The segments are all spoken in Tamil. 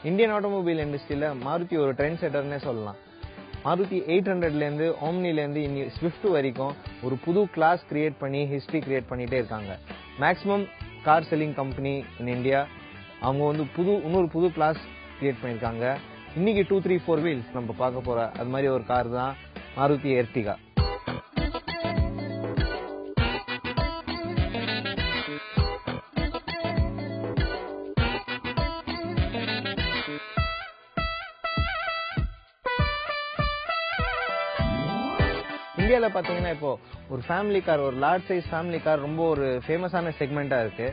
இந்தியன் ஆட்டோமொபைல் இண்டஸ்ட்ரியில மாருதி ஒரு ட்ரெண்ட் செட்டர்னே சொல்லலாம். மாருதி 800லேருந்து ஓம்னிலேருந்து இன்னி ஸ்விஃப்ட் வரைக்கும் ஒரு புது கிளாஸ் கிரியேட் பண்ணி ஹிஸ்டரி கிரியேட் பண்ணிட்டே இருக்காங்க. Maximum car selling company in India அவங்க வந்து இன்னொரு புது கிளாஸ் கிரியேட் பண்ணியிருக்காங்க. இன்னைக்கு 2, 3, 4 வீல்ஸ் நம்ம பார்க்க போற அது மாதிரி ஒரு கார் தான் மாருதி எர்டிகா. இந்தியாவில் பார்த்தீங்கன்னா இப்போ ஒரு ஃபேமிலி கார், ஒரு லார்ஜ் சைஸ் ஃபேமிலி கார் ரொம்ப ஒரு ஃபேமஸான செக்மெண்ட்டாக இருக்கு.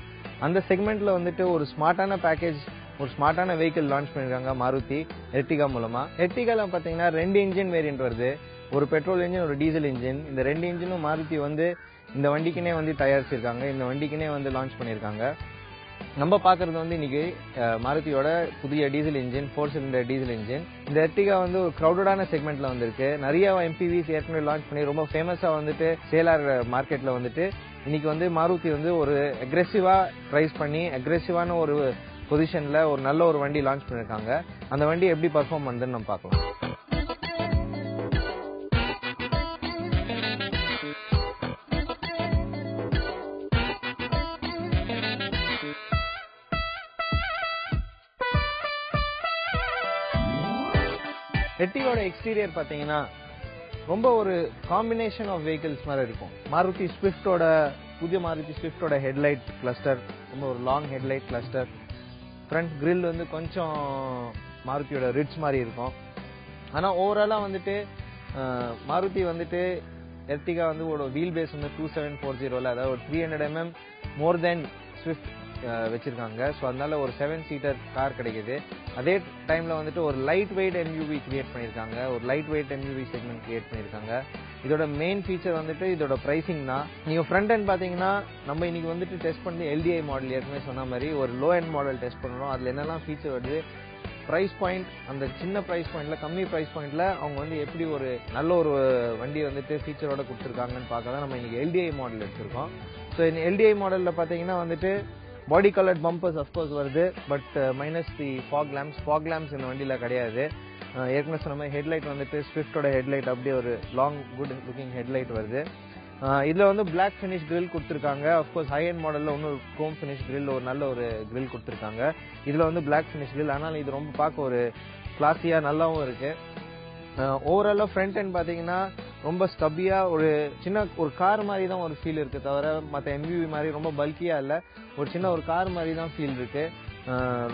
அந்த செக்மெண்ட்ல வந்துட்டு ஒரு ஸ்மார்ட்டான பேக்கேஜ், ஒரு ஸ்மார்ட்டான வெஹிக்கிள் லான்ச் பண்ணிருக்காங்க மாருதி எர்டிகா மூலமா. எர்டிகால பார்த்தீங்கன்னா 2 இன்ஜின் வேரியன்ட் வருது, ஒரு பெட்ரோல் இன்ஜின், ஒரு டீசல் இன்ஜின். இந்த 2 இன்ஜினும் மாருதி வந்து இந்த வண்டிக்குனே வந்து தயாரிச்சிருக்காங்க, இந்த வண்டிக்குனே வந்து லான்ச் பண்ணிருக்காங்க. நம்ம பாக்குறது வந்து இன்னைக்கு மாருதியோட புதிய diesel engine, 4 cylinder diesel engine. இந்த எர்டிகா வந்து ஒரு கிரௌடடான செக்மெண்ட்ல வந்திருக்கு. நிறைய எம்பிவிஸ் ஏற்கனவே லான்ச் பண்ணி ரொம்ப ஃபேமஸா வந்துட்டு சேலார் மார்க்கெட்ல வந்துட்டு இன்னைக்கு வந்து மாருதி வந்து ஒரு அக்ரெசிவா பிரைஸ் பண்ணி அக்ரெசிவான ஒரு பொசிஷன்ல ஒரு நல்ல ஒரு வண்டி லான்ச் பண்ணிருக்காங்க. அந்த வண்டி எப்படி பெர்ஃபார்ம் பண்ணுதுன்னு நம்ம பார்க்கலாம். எர்டிகாவோட எக்ஸ்டீரியர் பாத்தீங்கன்னா ரொம்ப ஒரு காம்பினேஷன் ஆஃப் வெஹிக்கிள்ஸ் மாதிரி இருக்கும். மாருதி ஸ்விஃப்டோட புதிய மாருதி ஸ்விஃப்டோட ஹெட்லைட் கிளஸ்டர், ரொம்ப ஒரு long headlight cluster. Front grill வந்து கொஞ்சம் மாருதியோட ரிட்ஸ் மாதிரி இருக்கும். ஆனா ஓவராலா வந்துட்டு மாருதி வந்துட்டு எர்டிகா வந்து ஒரு வீல் பேஸ் வந்து 2740, அதாவது ஒரு 300 mm மோர் தென் ஸ்விஃப்ட் வச்சிருக்காங்க. ஸோ அதனால ஒரு 7 சீட்டர் கார் கிடைக்குது. அதே டைம்ல வந்துட்டு ஒரு லைட் வெயிட் எம்யூவி கிரியேட் பண்ணிருக்காங்க, ஒரு light weight MUV segment create பண்ணிருக்காங்க. இதோட மெயின் ஃபீச்சர் வந்துட்டு இதோட பிரைசிங் தான். நீங்க ஃப்ரண்ட் எண்ட் பாத்தீங்கன்னா நம்ம இன்னைக்கு வந்துட்டு டெஸ்ட் பண்ணி எல்டிஐ மாடல் ஏற்கனவே சொன்ன மாதிரி ஒரு லோ எண்ட் மாடல் டெஸ்ட் பண்ணணும். அதுல என்னெல்லாம் ஃபீச்சர் வருது, பிரைஸ் பாயிண்ட், அந்த சின்ன பிரைஸ் பாயிண்ட்ல, கம்மி பிரைஸ் பாயிண்ட்ல அவங்க வந்து எப்படி ஒரு நல்ல ஒரு வண்டி வந்துட்டு ஃபீச்சரோட கொடுத்துருக்காங்கன்னு பார்க்க தான் நம்ம இன்னைக்கு எல்டிஐ மாடல் எடுத்திருக்கோம். ஸோ இந்த எல்டிஐ மாடல்ல பாத்தீங்கன்னா வந்துட்டு பாடி கலர்ட் பம்பர்ஸ் அஃப்கோர்ஸ் வருது, but minus the fog lamps இந்த வண்டியில கிடையாது. ஏற்கனவே சொன்ன மாதிரி ஹெட்லைட் வந்துட்டு ஸ்விஃப்டோட ஹெட்லைட் அப்படியே ஒரு லாங் குட் லுக்கிங் ஹெட்லைட் வருது. இதுல வந்து பிளாக் ஃபினிஷ் கிரில் கொடுத்துருக்காங்க. அஃப்கோர்ஸ் ஹை எண்ட் மாடல்ல இன்னொரு குரோம் ஃபினிஷ் கிரில், ஒரு நல்ல ஒரு கிரில் கொடுத்துருக்காங்க. இதுல வந்து பிளாக் ஃபினிஷ் கிரில், ஆனால் இது ரொம்ப பார்க்க ஒரு கிளாஸியா நல்லாவும் இருக்கு. ஓவராலா ஃப்ரண்ட் எண்ட் பாத்தீங்கன்னா ரொம்ப ஸ்டபியா ஒரு சின்ன ஒரு கார் மாதிரி தான் ஒரு ஃபீல் இருக்கு, தவிர மற்ற எம்யூவி மாதிரி ரொம்ப பல்கியா இல்ல, ஒரு சின்ன ஒரு கார் மாதிரி தான் ஃபீல் இருக்கு.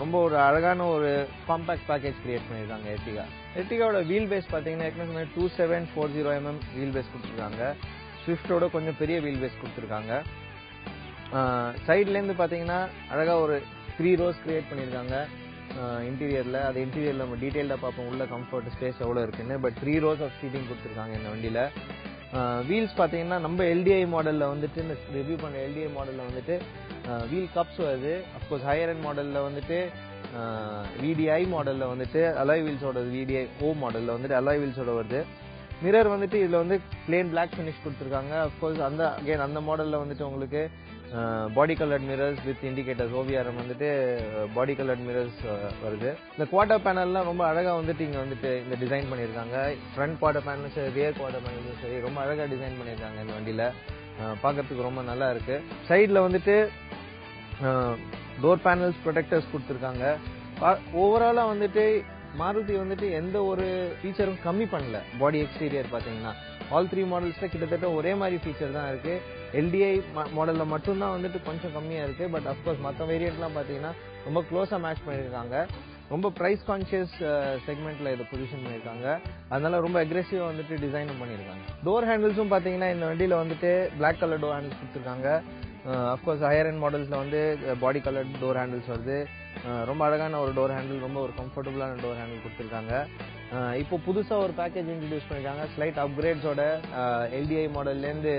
ரொம்ப ஒரு அழகான ஒரு காம்பாக்ட் பேக்கேஜ் கிரியேட் பண்ணிருக்காங்க எர்டிகா. எர்டிகாவோட வீல் பேஸ் பாத்தீங்கன்னா ஏற்கனவே 2740 mm வீல் பேஸ் கொடுத்துருக்காங்க. ஸ்விஃப்டோட கொஞ்சம் பெரிய வீல் பேஸ் கொடுத்துருக்காங்க. சைட்ல இருந்து பாத்தீங்கன்னா அழகா ஒரு 3 rows கிரியேட் பண்ணிருக்காங்க இன்டீரியர்ல. அது இன்டீரியர்ல நம்ம டீடைல்டா பார்ப்போம் உள்ள கம்ஃபர்ட் ஸ்பேஸ் எவ்வளவு இருக்குன்னு. பட் 3 rows ஆஃப் சீட்டிங் கொடுத்துருக்காங்க இந்த வண்டியில. வீல்ஸ் பாத்தீங்கன்னா நம்ம எல்டிஐ மாடல்ல வந்துட்டு ரிவ்யூ பண்ண எல்டிஐ மாடல்ல வந்துட்டு வீல் கப்ஸ் வருது. அப்கோர்ஸ் ஹையர் எண்ட் மாடல்ல வந்துட்டு விடிஐ மாடல்ல வந்துட்டு அலாய் வீல்ஸோட, விடிஐ ஓ மாடல்ல வந்துட்டு அலாய் வீல்ஸோட வருது. மிரர் வந்துட்டு இதுல வந்து பிளேன் பிளாக் ஃபினிஷ் கொடுத்துருக்காங்க. அப்கோர்ஸ் அந்த மாடல்ல வந்துட்டு உங்களுக்கு பாடி கலர்ட் மிரர்ஸ் வித் இண்டிகேட்டர்ஸ், ஓவிஆர்எம் வந்துட்டு பாடி கலர்ட் மிரர்ஸ் வருது. இந்த குவார்டர் பேனல்லாம் ரொம்ப அழகா வந்துட்டு இங்க வந்துட்டு இந்த டிசைன் பண்ணிருக்காங்க. ஃப்ரண்ட் குவார்டர் பேனலும் சரி, ரியர் குவார்டர் பேனலும் சரி, ரொம்ப அழகா டிசைன் பண்ணிருக்காங்க இந்த வண்டியில. பாக்கிறதுக்கு ரொம்ப நல்லா இருக்கு. சைட்ல வந்துட்டு டோர் பேனல்ஸ் ப்ரொடெக்டர்ஸ் கொடுத்துருக்காங்க. ஓவராலா வந்துட்டு மாருதி வந்துட்டு எந்த ஒரு ஃபீச்சரும் கம்மி பண்ணல. பாடி எக்ஸ்டீரியர் பாத்தீங்கன்னா ஆல் 3 மாடல்ஸ்ல கிட்டத்தட்ட ஒரே மாதிரி ஃபீச்சர் தான் இருக்கு. எல்டிஐ மாடல்ல மட்டும்தான் வந்துட்டு கொஞ்சம் கம்மியா இருக்கு. பட் அப்கோர்ஸ் மற்ற வேரியன்ட்லாம் பாத்தீங்கன்னா ரொம்ப க்ளோஸா மேட்ச் பண்ணிருக்காங்க. ரொம்ப பிரைஸ் கான்சியஸ் செக்மெண்ட்ல இதை பொசிஷன் பண்ணிருக்காங்க. அதனால ரொம்ப அக்ரெசிவா வந்துட்டு டிசைனும் பண்ணிருக்காங்க. டோர் ஹேண்டில்ஸும் பாத்தீங்கன்னா இந்த வண்டியில வந்துட்டு பிளாக் கலர் டோர் ஹேண்டில்ஸ் கொடுத்துருக்காங்க. அப்கோர்ஸ் ஹையர் எண்ட் மாடல்ஸ்ல வந்து பாடி கலர் டோர் ஹேண்டில்ஸ் வருது. ரொம்ப அழகான ஒரு டோர் ஹேண்டில், ரொம்ப ஒரு கம்ஃபர்டபுளான டோர் ஹேண்டில் கொடுத்துருக்காங்க. இப்போ புதுசா ஒரு பேக்கேஜ் இன்ட்ரடியூஸ் பண்ணிருக்காங்க. ஸ்லைட் அப்கிரேட்ஸோட எல்டிஐ மாடல்ல இருந்து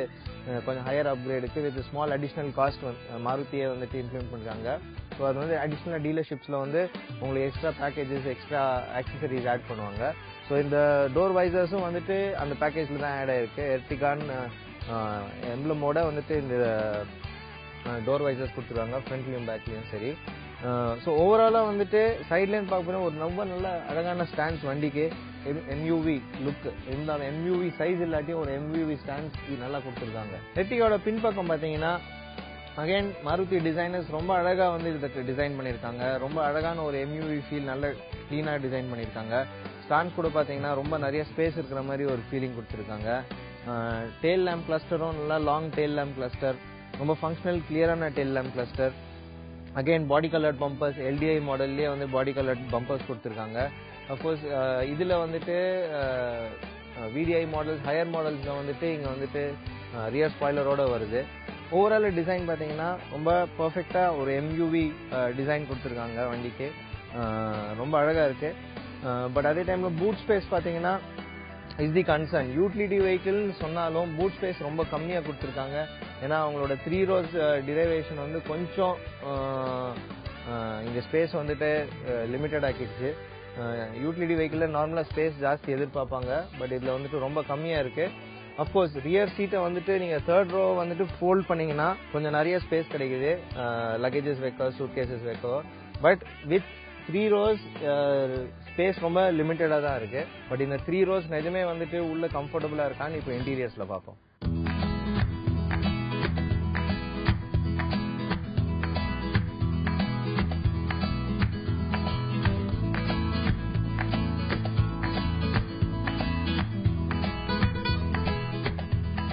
கொஞ்சம் ஹையர் அப்கிரேடுக்கு வித் ஸ்மால் அடிஷனல் காஸ்ட் மாருதியை வந்துட்டு இம்ப்ளிமெண்ட் பண்றாங்க. ஸோ அது வந்து அடிஷனலா டீலர்ஷிப்ஸ்ல வந்து உங்களுக்கு extra packages, extra accessories add பண்ணுவாங்க. ஸோ இந்த டோர் வைசர்ஸும் வந்துட்டு அந்த பேக்கேஜ்ல தான் ஆட் ஆயிருக்கு. எர்டிகான் எம்ப்ளமோட வந்துட்டு இந்த டோர் வைசர்ஸ் கொடுத்துருக்காங்க, ஃப்ரண்ட்லயும் பேக்லயும் சரி. ஸோ ஓவராலாக வந்துட்டு சைட்லேருந்து பார்க்க போனால் ஒரு ரொம்ப நல்ல அழகான ஸ்டாண்ட்ஸ் வண்டிக்கு எம்யூவி லுக் இருந்தாலும் எம்யூவி சைஸ் இல்லாட்டியும் ஒரு எம்யூவி ஸ்டாண்ட்ஸ் நல்லா கொடுத்துருக்காங்க. எர்டிகாவோட பின்பக்கம் பார்த்தீங்கன்னா அகைன் மாருதி டிசைனர்ஸ் ரொம்ப அழகாக வந்து இதுக்கு டிசைன் பண்ணியிருக்காங்க. ரொம்ப அழகான ஒரு எம்யூவி ஃபீல் நல்ல க்ளீனாக டிசைன் பண்ணியிருக்காங்க. ஸ்டாண்ட்ஸ் கூட பார்த்தீங்கன்னா ரொம்ப நிறைய ஸ்பேஸ் இருக்கிற மாதிரி ஒரு ஃபீலிங் கொடுத்துருக்காங்க. டெயில் லேம்ப் கிளஸ்டரும் நல்லா லாங் டெயில் லேம்ப் கிளஸ்டர், ரொம்ப ஃபங்க்ஷனல் கிளியரான tail lamp cluster. Again body coloured bumpers, LDI மாடல்லேயே வந்து பாடி கலர்ட் பம்பர்ஸ் கொடுத்துருக்காங்க. அஃப்கோர்ஸ் இதில் வந்துட்டு விடிஐ மாடல்ஸ் ஹையர் மாடல்ஸில் வந்துட்டு இங்கே வந்துட்டு ரியர் ஸ்பாய்லரோட வருது. ஓவரால் டிசைன் பார்த்தீங்கன்னா ரொம்ப பர்ஃபெக்டாக ஒரு எம்யூவி டிசைன் கொடுத்துருக்காங்க வண்டிக்கு. ரொம்ப அழகாக இருக்குது. பட் அதே டைமில் பூட் ஸ்பேஸ் பார்த்தீங்கன்னா இஸ் தி கன்சர்ன். யூட்டிலிட்டி வெஹிக்கிள்னு சொன்னாலும் பூட் ஸ்பேஸ் ரொம்ப கம்மியாக கொடுத்துருக்காங்க. ஏன்னா அவங்களோட 3 rows டிரைவேஷன் வந்து கொஞ்சம் இந்த ஸ்பேஸ் வந்துட்டு லிமிட்டட் ஆக்கிடுச்சு. யூட்டிலிட்டி வெஹிக்கிளில் நார்மலாக ஸ்பேஸ் ஜாஸ்தி எதிர்பார்ப்பாங்க. பட் இதில் வந்துட்டு ரொம்ப கம்மியாக இருக்குது. அஃப்கோர்ஸ் ரியர் சீட்டை வந்துட்டு நீங்கள் 3rd row வந்துட்டு ஃபோல்ட் பண்ணிங்கன்னா கொஞ்சம் நிறைய ஸ்பேஸ் கிடைக்குது, லக்கேஜஸ் வைக்க, சூட் கேசஸ் வைக்க. பட் வித் 3 rows ஸ்பேஸ் ரொம்ப லிமிட்டடாக தான் இருக்குது. பட் இந்த 3 rows நிஜமே வந்துட்டு உள்ள கம்ஃபர்டபுளாக இருக்கான்னு இப்போ இன்டீரியர்ஸில் பார்ப்போம்.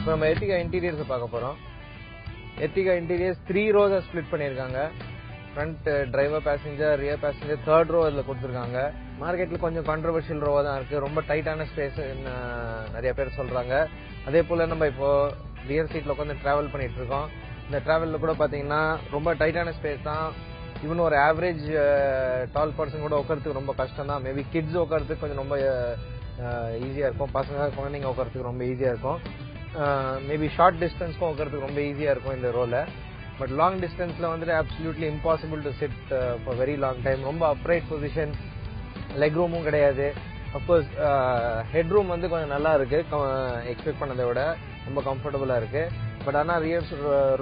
இப்போ நம்ம எர்டிகா இன்டீரியர்ஸை பார்க்க போகிறோம். எர்டிகா இன்டீரியர்ஸ் 3 rows ஸ்ப்ளிட் பண்ணியிருக்காங்க. Front driver passenger, rear passenger 3rd row இதில் கொடுத்துருக்காங்க. மார்க்கெட்டில் கொஞ்சம் கான்ட்ரவர்ஷியல் ரோவாக தான் இருக்குது. ரொம்ப டைட்டான ஸ்பேஸ் நிறைய பேர் சொல்கிறாங்க. அதே போல் நம்ம இப்போது ரியர் சீட்டில் உட்காந்து ட்ராவல் பண்ணிகிட்டு இருக்கோம். இந்த ட்ராவலில் கூட பார்த்தீங்கன்னா ரொம்ப டைட்டான ஸ்பேஸ் தான். இவன் ஒரு ஆவரேஜ் டால் பர்சன் கூட உட்காரத்துக்கு ரொம்ப கஷ்டம் தான். மேபி கிட்ஸ் உட்காரத்துக்கு கொஞ்சம் ரொம்ப ஈஸியாக இருக்கும். குழந்தைங்க உட்காரத்துக்கு ரொம்ப ஈஸியாக இருக்கும். மேபி ஷார்ட் டிஸ்டன்ஸ்க்கும் உட்காரத்துக்கு ரொம்ப ஈஸியாக இருக்கும் இந்த ரோல. பட் லாங் டிஸ்டன்ஸில் வந்துட்டு absolutely impossible to sit for very long time. ரொம்ப அப்ரைட் பொசிஷன், லெக் ரூமும் கிடையாது. அஃப்கோர்ஸ் ஹெட் ரூம் வந்து கொஞ்சம் நல்லா இருக்குது, எக்ஸ்பெக்ட் பண்ணதை விட ரொம்ப கம்ஃபர்டபுளாக இருக்குது. பட் ஆனால் ரியர்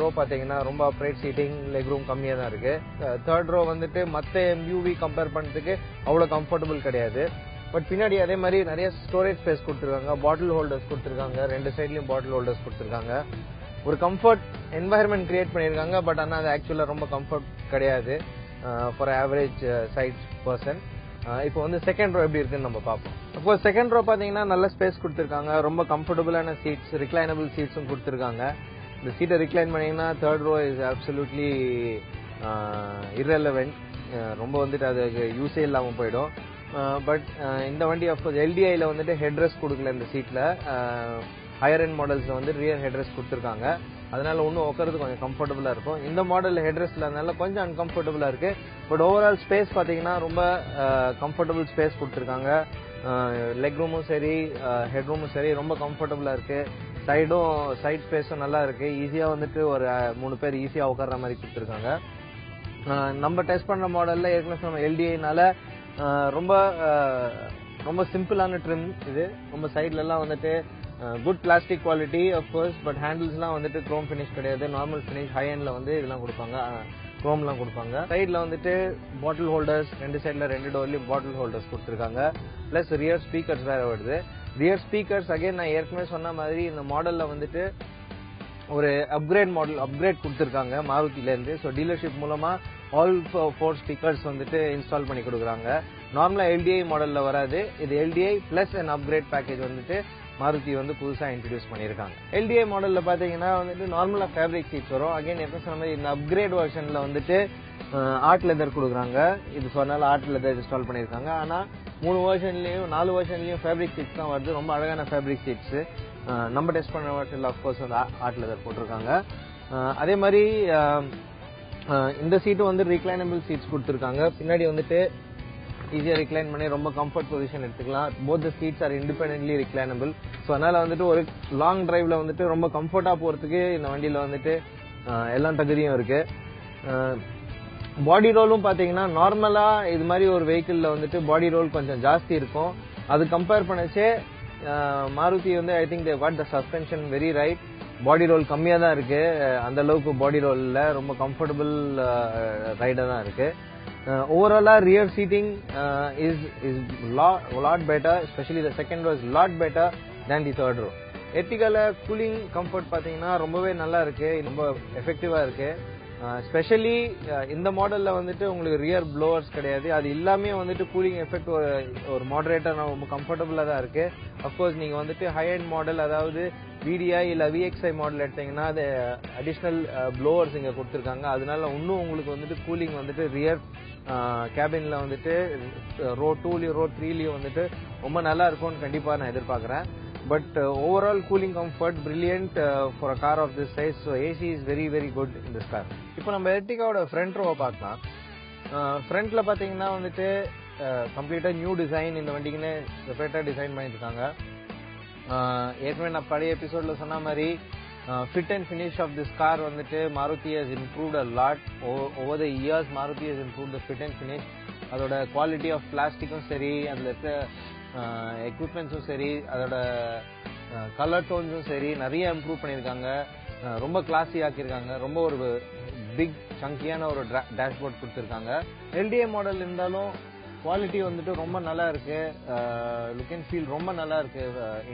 ரோ பார்த்தீங்கன்னா ரொம்ப அப்ரைட் சீட்டிங், லெக் ரூம் கம்மியாக தான் இருக்குது. 3rd row வந்துட்டு மற்ற எம்யூவி கம்பேர் பண்ணுறதுக்கு அவ்வளோ கம்ஃபர்டபுள் கிடையாது. பட் பின்னாடி அதே மாதிரி நிறைய ஸ்டோரேஜ் ஸ்பேஸ் கொடுத்துருக்காங்க, பாட்டில் ஹோல்டர்ஸ் கொடுத்துருக்காங்க, 2 சைட்லையும் பாட்டில் ஹோல்டர்ஸ் கொடுத்துருக்காங்க. ஒரு கம்ஃபர்ட் என்வாயர்மெண்ட் கிரியேட் பண்ணியிருக்காங்க. பட் ஆனால் அது ஆக்சுவலாக ரொம்ப கம்ஃபர்ட் கிடையாது ஃபார் ஆவரேஜ் சைஸ் பர்சன். இப்போ வந்து 2nd row எப்படி இருக்குன்னு நம்ம பார்ப்போம். அப்போ 2nd row பார்த்தீங்கன்னா நல்ல ஸ்பேஸ் கொடுத்துருக்காங்க. ரொம்ப கம்ஃபர்டபுளான சீட்ஸ், ரிக்ளைனபிள் சீட்ஸும் கொடுத்துருக்காங்க. இந்த சீட்டை ரிக்ளைன் பண்ணிங்கன்னா 3rd row is absolutely irrelevant. ரொம்ப வந்துட்டு அதுக்கு யூஸே இல்லாமல் போயிடும். பட் இந்த வண்டி அஃப்கோர்ஸ் எல்டிஐயில் வந்துட்டு ஹெட்ரெஸ்ட் கொடுக்கல இந்த சீட்டில். ஹையர் எண்ட் மாடல்ஸில் வந்து ரியர் ஹெட்ரெஸ்ட் கொடுத்துருக்காங்க. அதனால இன்னும் உட்காரது கொஞ்சம் கம்ஃபர்டபுளாக இருக்கும். இந்த மாடலில் ஹெட்ரெஸ்ட் இல்லாதனால கொஞ்சம் அன்கம்ஃபர்டபுளாக இருக்குது. பட் ஓவரால் ஸ்பேஸ் பார்த்தீங்கன்னா ரொம்ப கம்ஃபர்டபுள் ஸ்பேஸ் கொடுத்துருக்காங்க. லெக் ரூமும் சரி, ஹெட் ரூமும் சரி ரொம்ப கம்ஃபர்டபுளாக இருக்குது. சைட் ஸ்பேஸும் நல்லா இருக்குது. ஈஸியாக வந்துட்டு ஒரு 3 பேர் ஈஸியாக உட்கார்ற மாதிரி கொடுத்துருக்காங்க. நம்ம டெஸ்ட் பண்ணுற மாடலில் ஏற்கனவே நம்ம எல்டிஐனால ரொம்ப ரொம்ப சிம்பிளான ட்ரிம் இது. ரொம்ப சைட்லலாம் வந்துட்டு good plastic quality of course. But ஹேண்டில்ஸ்லாம் வந்துட்டு க்ரோம் ஃபினிஷ் கிடையாது, நார்மல் ஃபினிஷ். ஹை எண்டில் வந்து இதெல்லாம் கொடுப்பாங்க, க்ரோம்லாம் கொடுப்பாங்க. சைடில் வந்துட்டு பாட்டில் ஹோல்டர்ஸ், 2 சைடில் 2 டோர்லையும் பாட்டில் ஹோல்டர்ஸ் கொடுத்துருக்காங்க. ப்ளஸ் ரியர் ஸ்பீக்கர்ஸ் வேறு வருது. ரியர் ஸ்பீக்கர்ஸ் அகைன் நான் ஏற்கனவே சொன்ன மாதிரி இந்த மாடலில் வந்துட்டு ஒரு அப்கிரேட் கொடுத்துருக்காங்க மாருதியிலேருந்து. ஸோ டீலர்ஷிப் மூலமாக ஆல் 4 ஸ்பீக்கர்ஸ் வந்துட்டு இன்ஸ்டால் பண்ணி கொடுக்குறாங்க. நார்மலாக எல்டிஐ மாடலில் வராது. இது LTI plus and upgrade package வந்துட்டு மாருதி வந்து புதுசாக இன்ட்ரடியூஸ் பண்ணியிருக்காங்க. எல்டிஐ மாடலில் பார்த்தீங்கன்னா வந்துட்டு நார்மலாக ஃபேப்ரிக் சீட்ஸ் வரும். அகைன் எப்போ சொன்ன மாதிரி இந்த அப்கிரேட் வெர்ஷனில் வந்துட்டு ஆர்ட் லெதர் கொடுக்குறாங்க. இது சொன்னால ஆர்ட் லெதர் இன்ஸ்டால் பண்ணியிருக்காங்க. ஆனால் 3 வெர்ஷன்லையும் 4 வெர்ஷன்லையும் ஃபேப்ரிக் சீட்ஸ் தான் வருது. ரொம்ப அழகான ஃபேப்ரிக் சீட்ஸு. நம்ம டெஸ்ட் பண்ண வெர்ஷனில் அஃப்கோர்ஸ் வந்து ஆர்ட் லெதர் போட்டிருக்காங்க. அதே மாதிரி இந்த சீட்டும் வந்து ரிக்ளைனபிள் சீட்ஸ் கொடுத்துருக்காங்க. பின்னாடி வந்துட்டு ஈஸியாக ரிக்ளைன் பண்ணி ரொம்ப கம்ஃபர்ட் பொசிஷன் எடுத்துக்கலாம். Both the seats are independently reclinable. So அதனால் வந்துட்டு ஒரு லாங் டிரைவில் வந்துட்டு ரொம்ப கம்ஃபர்ட்டாக போகிறதுக்கு இந்த வண்டியில் வந்துட்டு எல்லா தகுதியும் இருக்குது. பாடி ரோலும் பார்த்தீங்கன்னா நார்மலாக இது மாதிரி ஒரு வெஹிக்கிளில் வந்துட்டு பாடி ரோல் கொஞ்சம் ஜாஸ்தி இருக்கும். அது கம்பேர் பண்ணச்சே மாருதி வந்து I think they got the suspension very right. Body role கம்மியா தான் இருக்கு. அந்த அளவுக்கு பாடி ரோல் இல்ல, ரொம்ப கம்ஃபர்டபுள் ரைடா தான் இருக்கு. ஓவராலா rear seating is lot better, especially the second row is lot better than the third row. எர்டிகால கூலிங் கம்ஃபர்ட் பாத்தீங்கன்னா ரொம்பவே நல்லா இருக்கு, ரொம்ப எஃபெக்டிவா இருக்கு. ஸ்பெஷலி இந்த மாடல்ல வந்துட்டு உங்களுக்கு ரியர் ப்ளோவர்ஸ் கிடையாது. அது எல்லாமே வந்துட்டு கூலிங் எஃபெக்ட் ஒரு மாடரேட்டா ரொம்ப கம்ஃபர்டபுளா தான் இருக்கு. அப்கோர்ஸ் நீங்க வந்துட்டு ஹை அண்ட் மாடல், அதாவது VDI இல்ல VXI மாடல் எடுத்தீங்கன்னா அது அடிஷனல் ப்ளோவர்ஸ் இங்க கொடுத்துருக்காங்க. அதனால இன்னும் உங்களுக்கு வந்துட்டு கூலிங் வந்துட்டு ரியர் கேபின்ல வந்துட்டு ரோ 2லயும் ரோ 3லயும் வந்துட்டு ரொம்ப நல்லா இருக்கும்னு கண்டிப்பா நான் எதிர்பார்க்கிறேன். But overall cooling comfort brilliant for a car of this size. So AC is very very good in this car. இப்போ நம்ம எர்டிகாவோட ஃப்ரண்ட் ரோவை பார்க்கலாம். ஃப்ரண்ட்ல பாத்தீங்கன்னா வந்துட்டு கம்ப்ளீட்டா நியூ டிசைன் இந்த வண்டிக்குன்னு செப்பரேட்டா டிசைன் பண்ணிருக்காங்க. ஏற்கனவே நான் பழைய எபிசோட்ல சொன்ன மாதிரி fit and finish of this car வந்துட்டு Maruti has improved a lot over the years. Maruti has improved the fit and finish. அதோட குவாலிட்டி ஆஃப் பிளாஸ்டிக்கும் சரி, அதுல இருக்க எக்யூப்மெண்ட்ஸும் சரி, அதோட கலர் டோன்ஸும் சரி நிறைய இம்ப்ரூவ் பண்ணியிருக்காங்க. ரொம்ப கிளாஸி ஆக்கியிருக்காங்க. ரொம்ப ஒரு பிக் சங்கியான ஒரு டேஷ்போர்ட் கொடுத்துருக்காங்க. LDA மாடல் இருந்தாலும் குவாலிட்டி வந்துட்டு ரொம்ப நல்லா இருக்கு. லுக் அண்ட் ஃபீல் ரொம்ப நல்லா இருக்கு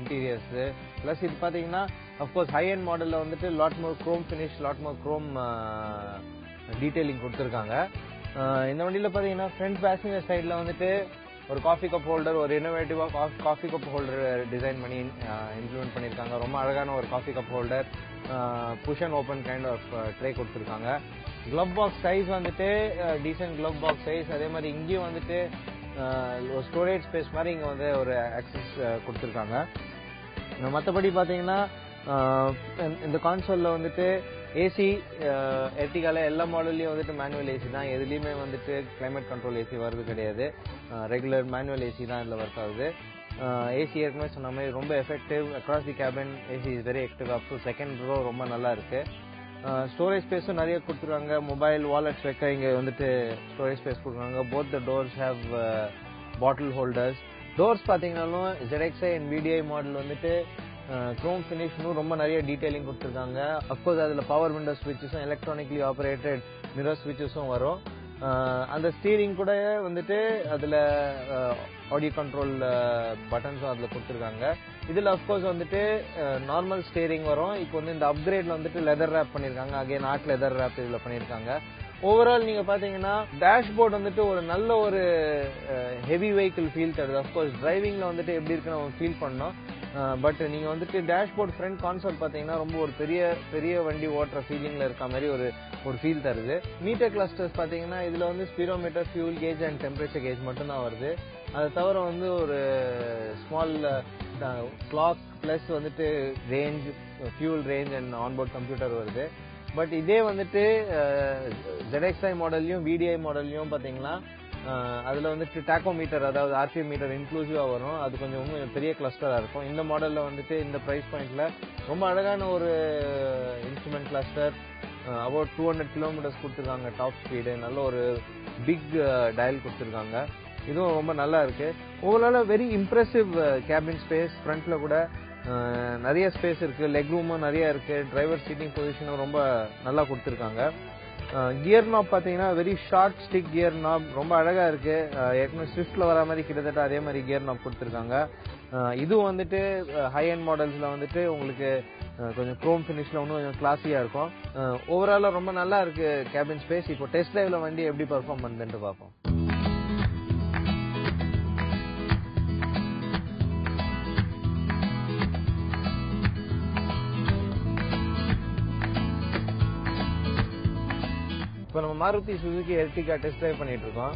இன்டீரியர்ஸ். பிளஸ் இது பாத்தீங்கன்னா அப்கோர்ஸ் ஹை அண்ட் மாடல்ல வந்துட்டு lot more chrome finish, lot more chrome detailing கொடுத்துருக்காங்க. இந்த வண்டியில பாத்தீங்கன்னா ஃப்ரண்ட் பேசஞ்சர் சைட்ல வந்துட்டு ஒரு காஃபி கப் ஹோல்டர், ஒரு இன்னோவேட்டிவா காஃபி கப் ஹோல்டர் டிசைன் பண்ணி இம்ப்ளிமெண்ட் பண்ணிருக்காங்க. ரொம்ப அழகான ஒரு coffee cup holder, push and open kind of tray கொடுத்துருக்காங்க. கிளப் பாக்ஸ் சைஸ் வந்துட்டு டீசென்ட் கிளப் பாக்ஸ் சைஸ். அதே மாதிரி இங்கேயும் வந்துட்டு ஒரு ஸ்டோரேஜ் ஸ்பேஸ் மாதிரி இங்க வந்து ஒரு ஆக்சஸ் கொடுத்துருக்காங்க. மற்றபடி பாத்தீங்கன்னா இந்த கான்சோல்ல வந்துட்டு ஏசி எர்டிகால எல்லா மாடல்லையும் வந்துட்டு மேனுவல் ஏசி தான். எதுலையுமே வந்துட்டு கிளைமேட் கண்ட்ரோல் ஏசி வருது கிடையாது. ரெகுலர் மேனுவல் ஏசி தான் இதுல ஒர்க் ஆகுது. ஏசி ஏற்கனவே சொன்ன மாதிரி ரொம்ப effective. Across the cabin AC is very active. Up to second row ரொம்ப நல்லா இருக்கு. ஸ்டோரேஜ் ஸ்பேஸும் நிறைய கொடுத்துருக்காங்க. மொபைல் வாலெட்ஸ் வைக்க இங்க வந்துட்டு ஸ்டோரேஜ் ஸ்பேஸ் கொடுக்குறாங்க. Both the doors have bottle holders. Doors பாத்தீங்கன்னாலும் ZXi அண்ட் VDI மாடல் வந்துட்டு குரோம் ஃபினிஷ்னும் ரொம்ப நிறைய டீடைலிங் கொடுத்துருக்காங்க. அப்கோர்ஸ் அதுல பவர் விண்டோ ஸ்விட்சஸும் எலக்ட்ரானிக்லி ஆபரேட்டட் மிரர் ஸ்விட்சஸும் வரும். அந்த ஸ்டீரிங் கூட வந்துட்டு அதுல ஆடியோ கண்ட்ரோல் பட்டன்ஸும் அதுல கொடுத்துருக்காங்க. இதுல அப்கோர்ஸ் வந்துட்டு நார்மல் ஸ்டீரிங் வரும். இப்போ வந்து இந்த அப்கிரேட்ல வந்துட்டு லெதர் ரேப் பண்ணிருக்காங்க. அகைன் ஆர்ட் லெதர் ரேப் இதுல பண்ணிருக்காங்க. ஓவரால் நீங்க பாத்தீங்கன்னா டேஷ்போர்ட் வந்துட்டு ஒரு நல்ல ஒரு ஹெவி வெஹிக்கிள் ஃபீல் தருது. அப்கோர்ஸ் டிரைவிங்ல வந்துட்டு எப்படி இருக்குன்னு நம்ம ஃபீல் பண்ணோம். பட் நீங்க வந்துட்டு டேஷ்போர்ட் ஃப்ரண்ட் கான்சோல் பாத்தீங்கன்னா ரொம்ப ஒரு பெரிய வண்டி ஓட்டுற ஃபீலிங்ல இருக்க மாதிரி ஒரு ஃபீல் தருது. மீட்டர் கிளஸ்டர்ஸ் பாத்தீங்கன்னா இதுல வந்து speedometer, fuel gauge and temperature gauge மட்டும் தான் வருது. அதை தவிர வந்து ஒரு ஸ்மால் கிளாக் பிளஸ் வந்துட்டு range, fuel range and onboard computer வருது. பட் இதே வந்துட்டு ZXi மாடல்லையும் VDI மாடல்லையும் பாத்தீங்கன்னா அதுல வந்துட்டு டாக்கோமீட்டர், அதாவது RPM மீட்டர் இன்க்ளூசிவா வரும். அது கொஞ்சம் இன்னும் பெரிய கிளஸ்டரா இருக்கும். இந்த மாடல்ல வந்துட்டு இந்த பிரைஸ் பாயிண்ட்ல ரொம்ப அழகான ஒரு இன்ஸ்ட்ருமெண்ட் கிளஸ்டர், அபவுட் 200 கிலோமீட்டர்ஸ் கொடுத்துருக்காங்க டாப் ஸ்பீடு. நல்ல ஒரு பிக் டயல் கொடுத்துருக்காங்க. இதுவும் ரொம்ப நல்லா இருக்கு. ஓவராலா வெரி இம்ப்ரெசிவ் கேபின் ஸ்பேஸ். ஃப்ரண்ட்ல கூட நிறைய ஸ்பேஸ் இருக்கு, லெக் ரூமும் நிறைய இருக்கு. டிரைவர் சீட்டிங் பொசிஷனும் ரொம்ப நல்லா கொடுத்துருக்காங்க. கியர் நாப் பாத்தீங்கன்னா வெரி ஷார்ட் ஸ்டிக் கியர் நாப், ரொம்ப அழகா இருக்கு. ஏற்கனவே ஸ்விஃப்ட்ல வர மாதிரி கிட்டத்தட்ட அதே மாதிரி கியர் நாப் கொடுத்துருக்காங்க. இதுவும் வந்துட்டு ஹை அண்ட் மாடல்ஸ்ல வந்துட்டு உங்களுக்கு கொஞ்சம் குரோம் ஃபினிஷ்ல இன்னும் கொஞ்சம் கிளாஸியா இருக்கும். ஓவராலா ரொம்ப நல்லா இருக்கு கேபின் ஸ்பேஸ். இப்போ டெஸ்ட் டிரைவ்ல வண்டி எப்படி பெர்ஃபார்ம் பண்ணுதுன்னு பார்ப்போம். இப்போ நம்ம Maruti Suzuki Ertiga test drive பண்ணிட்டு இருக்கோம்.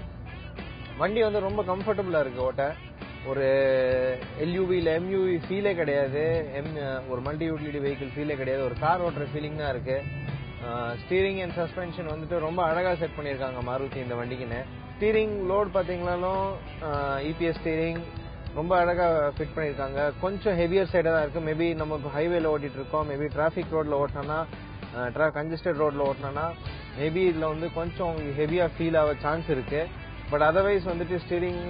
வண்டி வந்து ரொம்ப கம்ஃபர்டபுளா இருக்கு ஓட்ட. ஒரு LUV இல்ல MUV ஃபீலே கிடையாது. ஒரு மல்டி யூட்டிலிட்டி வெஹிக்கிள் ஃபீலே கிடையாது. ஒரு கார் ஓட்டுற ஃபீலிங் தான் இருக்கு. ஸ்டீரிங் அண்ட் சஸ்பென்ஷன் வந்துட்டு ரொம்ப அழகா செட் பண்ணிருக்காங்க மாருதி இந்த வண்டிக்குன்னு. ஸ்டீரிங் லோட் பாத்தீங்கன்னாலும் EPS ஸ்டீரிங் ரொம்ப அழகா ஃபிட் பண்ணிருக்காங்க. கொஞ்சம் ஹெவியர் சைடா தான் இருக்கு. மேபி நம்ம ஹைவேல ஓட்டிட்டு இருக்கோம், மேபி டிராபிக் ரோட்ல ஓட்டினா, கன்ஜஸ்டட் ரோட்ல ஓட்டினா மேபி இதுல வந்து கொஞ்சம் ஹெவியா ஃபீல் ஆக சான்ஸ் இருக்கு. பட் அதர்வைஸ் வந்துட்டு ஸ்டீரிங்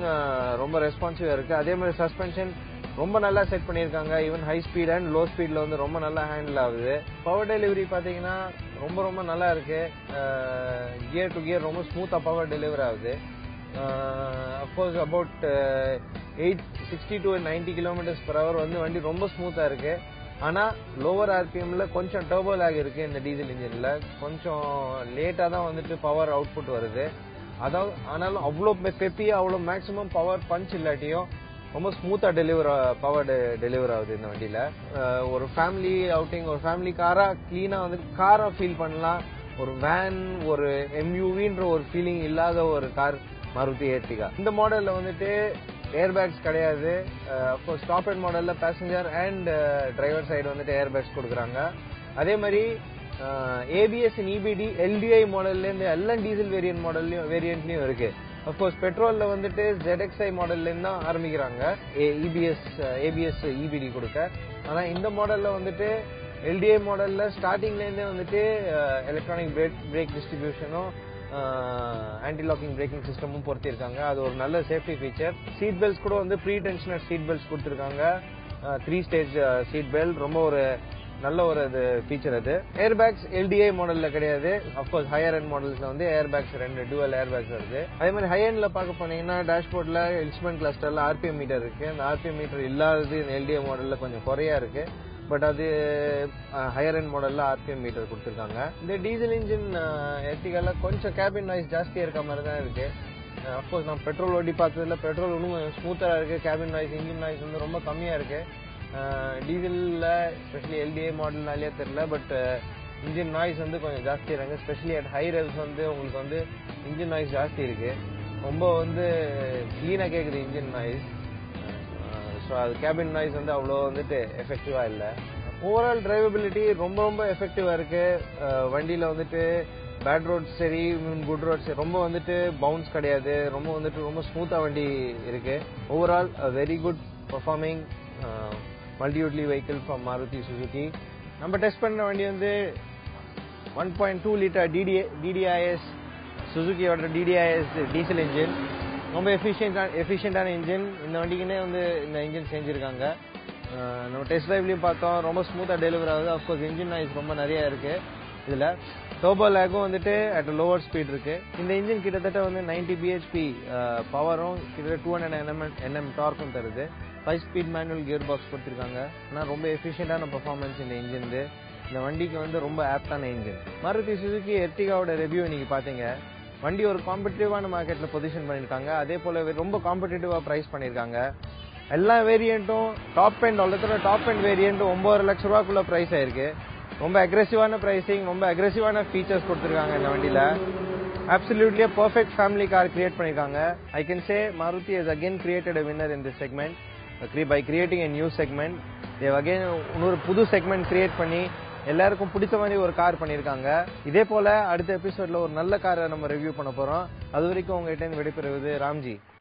ரொம்ப ரெஸ்பான்சிவா இருக்கு. அதே மாதிரி சஸ்பென்ஷன் ரொம்ப நல்லா செட் பண்ணியிருக்காங்க. Even high speed and low ஸ்பீட்ல வந்து ரொம்ப நல்லா ஹேண்டில் ஆகுது. பவர் டெலிவரி பாத்தீங்கன்னா ரொம்ப ரொம்ப நல்லா இருக்கு. கியர் டு கியர் ரொம்ப ஸ்மூத்தா பவர் டெலிவரி ஆகுது. அப்கோர்ஸ் அபவுட் 60 to 90 km/h வந்து வண்டி ரொம்ப ஸ்மூத்தா இருக்கு. ஆனா லோவர் ஆர்பிஎம்ல கொஞ்சம் டர்போ லேக் இருக்கு இந்த டீசல் இன்ஜின்ல. கொஞ்சம் லேட்டா தான் வந்துட்டு பவர் அவுட்புட் வருது. அதாவது ஆனாலும் அவ்வளவு பெப்பியா அவ்வளவு மேக்ஸிமம் பவர் பஞ்ச் இல்லாட்டியும் ரொம்ப ஸ்மூத்தா பவர் டெலிவர் ஆகுது இந்த வண்டியில. ஒரு ஃபேமிலி அவுட்டிங், ஒரு ஃபேமிலி காரா கிளீனா வந்து காரா ஃபீல் பண்ணலாம். ஒரு வேன், ஒரு எம்யூவின்ற ஒரு ஃபீலிங் இல்லாத ஒரு கார் மாருதி எர்டிகா. இந்த மாடல்ல வந்துட்டு ஏர் பேக்ஸ் கிடையாது. அப்கோர்ஸ் டாப் எண்ட் மாடல்ல பேசஞ்சர் அண்ட் டிரைவர் சைடு வந்துட்டு ஏர் பேக்ஸ் கொடுக்குறாங்க. அதே மாதிரி ஏபிஎஸ் இபிடி எல்டிஐ மாடல்ல இருந்து எல்லாம் டீசல் வேரியன்ட்லயும் இருக்கு. அப்கோர்ஸ் பெட்ரோல்ல வந்துட்டு ZXi மாடல்ல இருந்து தான் ஆரம்பிக்கிறாங்க ஏபிஎஸ் இபிடி கொடுக்க. ஆனா இந்த மாடல்ல வந்துட்டு எல்டிஐ மாடல்ல ஸ்டார்டிங்ல இருந்தே வந்துட்டு எலக்ட்ரானிக் பிரேக் டிஸ்ட்ரிபியூஷனும் ஆன்டி லாக்கிங் பிரேக்கிங் சிஸ்டமும் பொறுத்திருக்காங்க. அது ஒரு நல்ல சேஃப்டி ஃபீச்சர். சீட் பெல்ட்ஸ் கூட வந்து ப்ரீ டென்ஷனர் சீட் பெல்ட்ஸ் கொடுத்திருக்காங்க. 3 ஸ்டேஜ் சீட் பெல்ட், ரொம்ப ஒரு நல்ல ஒரு ஃபீச்சர். அது ஏர் பேக்ஸ் எல்டிஐ மாடல்ல கிடையாது. அப்கோர்ஸ் ஹையர் எண்ட் மாடல்ஸ்ல வந்து air bags 2 twelve air bags வருது. அதே மாதிரி ஹை எண்ட்ல பார்க்க போனீங்கன்னா டேஷ்போர்ட்ல இன்ஸ்ட்ருமெண்ட் கிளஸ்டர்ல ஆர்பிஎம் மீட்டர் இருக்கு. அந்த ஆர்பிஎம் மீட்டர் இல்லாதது எல்டிஐ மாடல்ல கொஞ்சம் குறையா இருக்கு. பட் அது ஹையர் எண்ட் மாடல்ல ஆர்பிஎம் மீட்டர் கொடுத்திருக்காங்க. இந்த டீசல் இன்ஜின் எர்டிகால கொஞ்சம் கேபின் நாய்ஸ் ஜாஸ்தியா இருக்க மாதிரி தான் இருக்கு. அப்கோர்ஸ் நான் பெட்ரோல் ஓட்டி பார்த்ததுல பெட்ரோல் இன்னும் ஸ்மூத்தா இருக்கு. கேபின் நாய்ஸ், இன்ஜின் நாய்ஸ் வந்து ரொம்ப கம்மியா இருக்கு. டீசல்ல ஸ்பெஷலி எல்டிஏ மாடல்னாலே தெரியல, பட் இன்ஜின் நாய்ஸ் வந்து கொஞ்சம் ஜாஸ்தி இருக்கு. ஸ்பெஷலி அட் ஹை ரெவ்ஸ் வந்து உங்களுக்கு வந்து இன்ஜின் நாய்ஸ் ஜாஸ்தி இருக்கு. ரொம்ப வந்து கிளீனா கேக்குது இன்ஜின் நாய்ஸ். ஸோ அது கேபின் நாய்ஸ் வந்து அவ்வளோ வந்துட்டு எஃபெக்டிவா இல்லை. ஓவரால் டிரைவபிலிட்டி ரொம்ப ரொம்ப எஃபெக்டிவா இருக்கு. வண்டியில வந்துட்டு பேட் ரோட்ஸ் சரி, குட் ரோட்ஸ் ரொம்ப வந்துட்டு பவுன்ஸ் கிடையாது. ரொம்ப வந்துட்டு ரொம்ப ஸ்மூத்தா வண்டி இருக்கு. Overall very good performing multi utility vehicle from Maruti Suzuki. நம்ம டெஸ்ட் பண்ண வண்டி வந்து 1.2 லிட்டர் டிடிஐஎஸ் சுசுகியோட டிடிஐஎஸ் டீசல் இன்ஜின். ரொம்ப எஃபிஷியன்டான இன்ஜின். இந்த வண்டிக்குன்னே வந்து இந்த இன்ஜின் செஞ்சிருக்காங்க. நம்ம டெஸ்ட் டிரைவ்லயும் பார்த்தோம், ரொம்ப ஸ்மூத்தா டெலிவர் ஆகுது. அப்கோர்ஸ் இன்ஜின் நாய்ஸ் ரொம்ப நிறைய இருக்கு. இதுல டர்போ லேக்கும் வந்துட்டு அட் லோவர் ஸ்பீட் இருக்கு. இந்த இன்ஜின் கிட்டத்தட்ட வந்து 90 bhp பவரும் கிட்டத்தட்ட 200 Nm டார்க்கும் தருது. 5 ஸ்பீட் மேனுவல் கியர் பாக்ஸ் கொடுத்திருக்காங்க. ஆனா ரொம்ப எஃபிஷியன்டான பெர்ஃபார்மன்ஸ் இந்த இன்ஜின். இந்த வண்டிக்கு வந்து ரொம்ப ஆப்டான இன்ஜின். மாருதி சுசுகி எர்டிகாவோட ரிவ்யூ நீங்க பாத்தீங்க. வண்டி ஒரு காம்படிட்டிவான மார்க்கெட்ல பொசிஷன் பண்ணிருக்காங்க. அதே போல ரொம்ப காம்படிட்டிவா பிரைஸ் பண்ணிருக்காங்க. எல்லா வேரியன்ட்டும் டாப் எண்ட் வேரியன்ட் 9 லட்ச ரூபாய்க்குள்ள பிரைஸ் ஆயிருக்கு. ரொம்ப அக்ரெசிவான பிரைசிங், ரொம்ப அக்ரெசிவான ஃபீச்சர்ஸ் கொடுத்திருக்காங்க இந்த வண்டியில. Absolutely a perfect family car create பண்ணிருக்காங்க. I can say Maruti has again created a winner in this segment by creating a new segment. They have again ஒரு புது செக்மெண்ட் கிரியேட் பண்ணி எல்லாருக்கும் பிடிச்ச மாதிரி ஒரு கார் பண்ணிருக்காங்க. இதே போல அடுத்த எபிசோட்ல ஒரு நல்ல காரை நம்ம ரிவ்யூ பண்ண போறோம். அது வரைக்கும் உங்ககிட்ட விடைபெறுவது ராம்ஜி.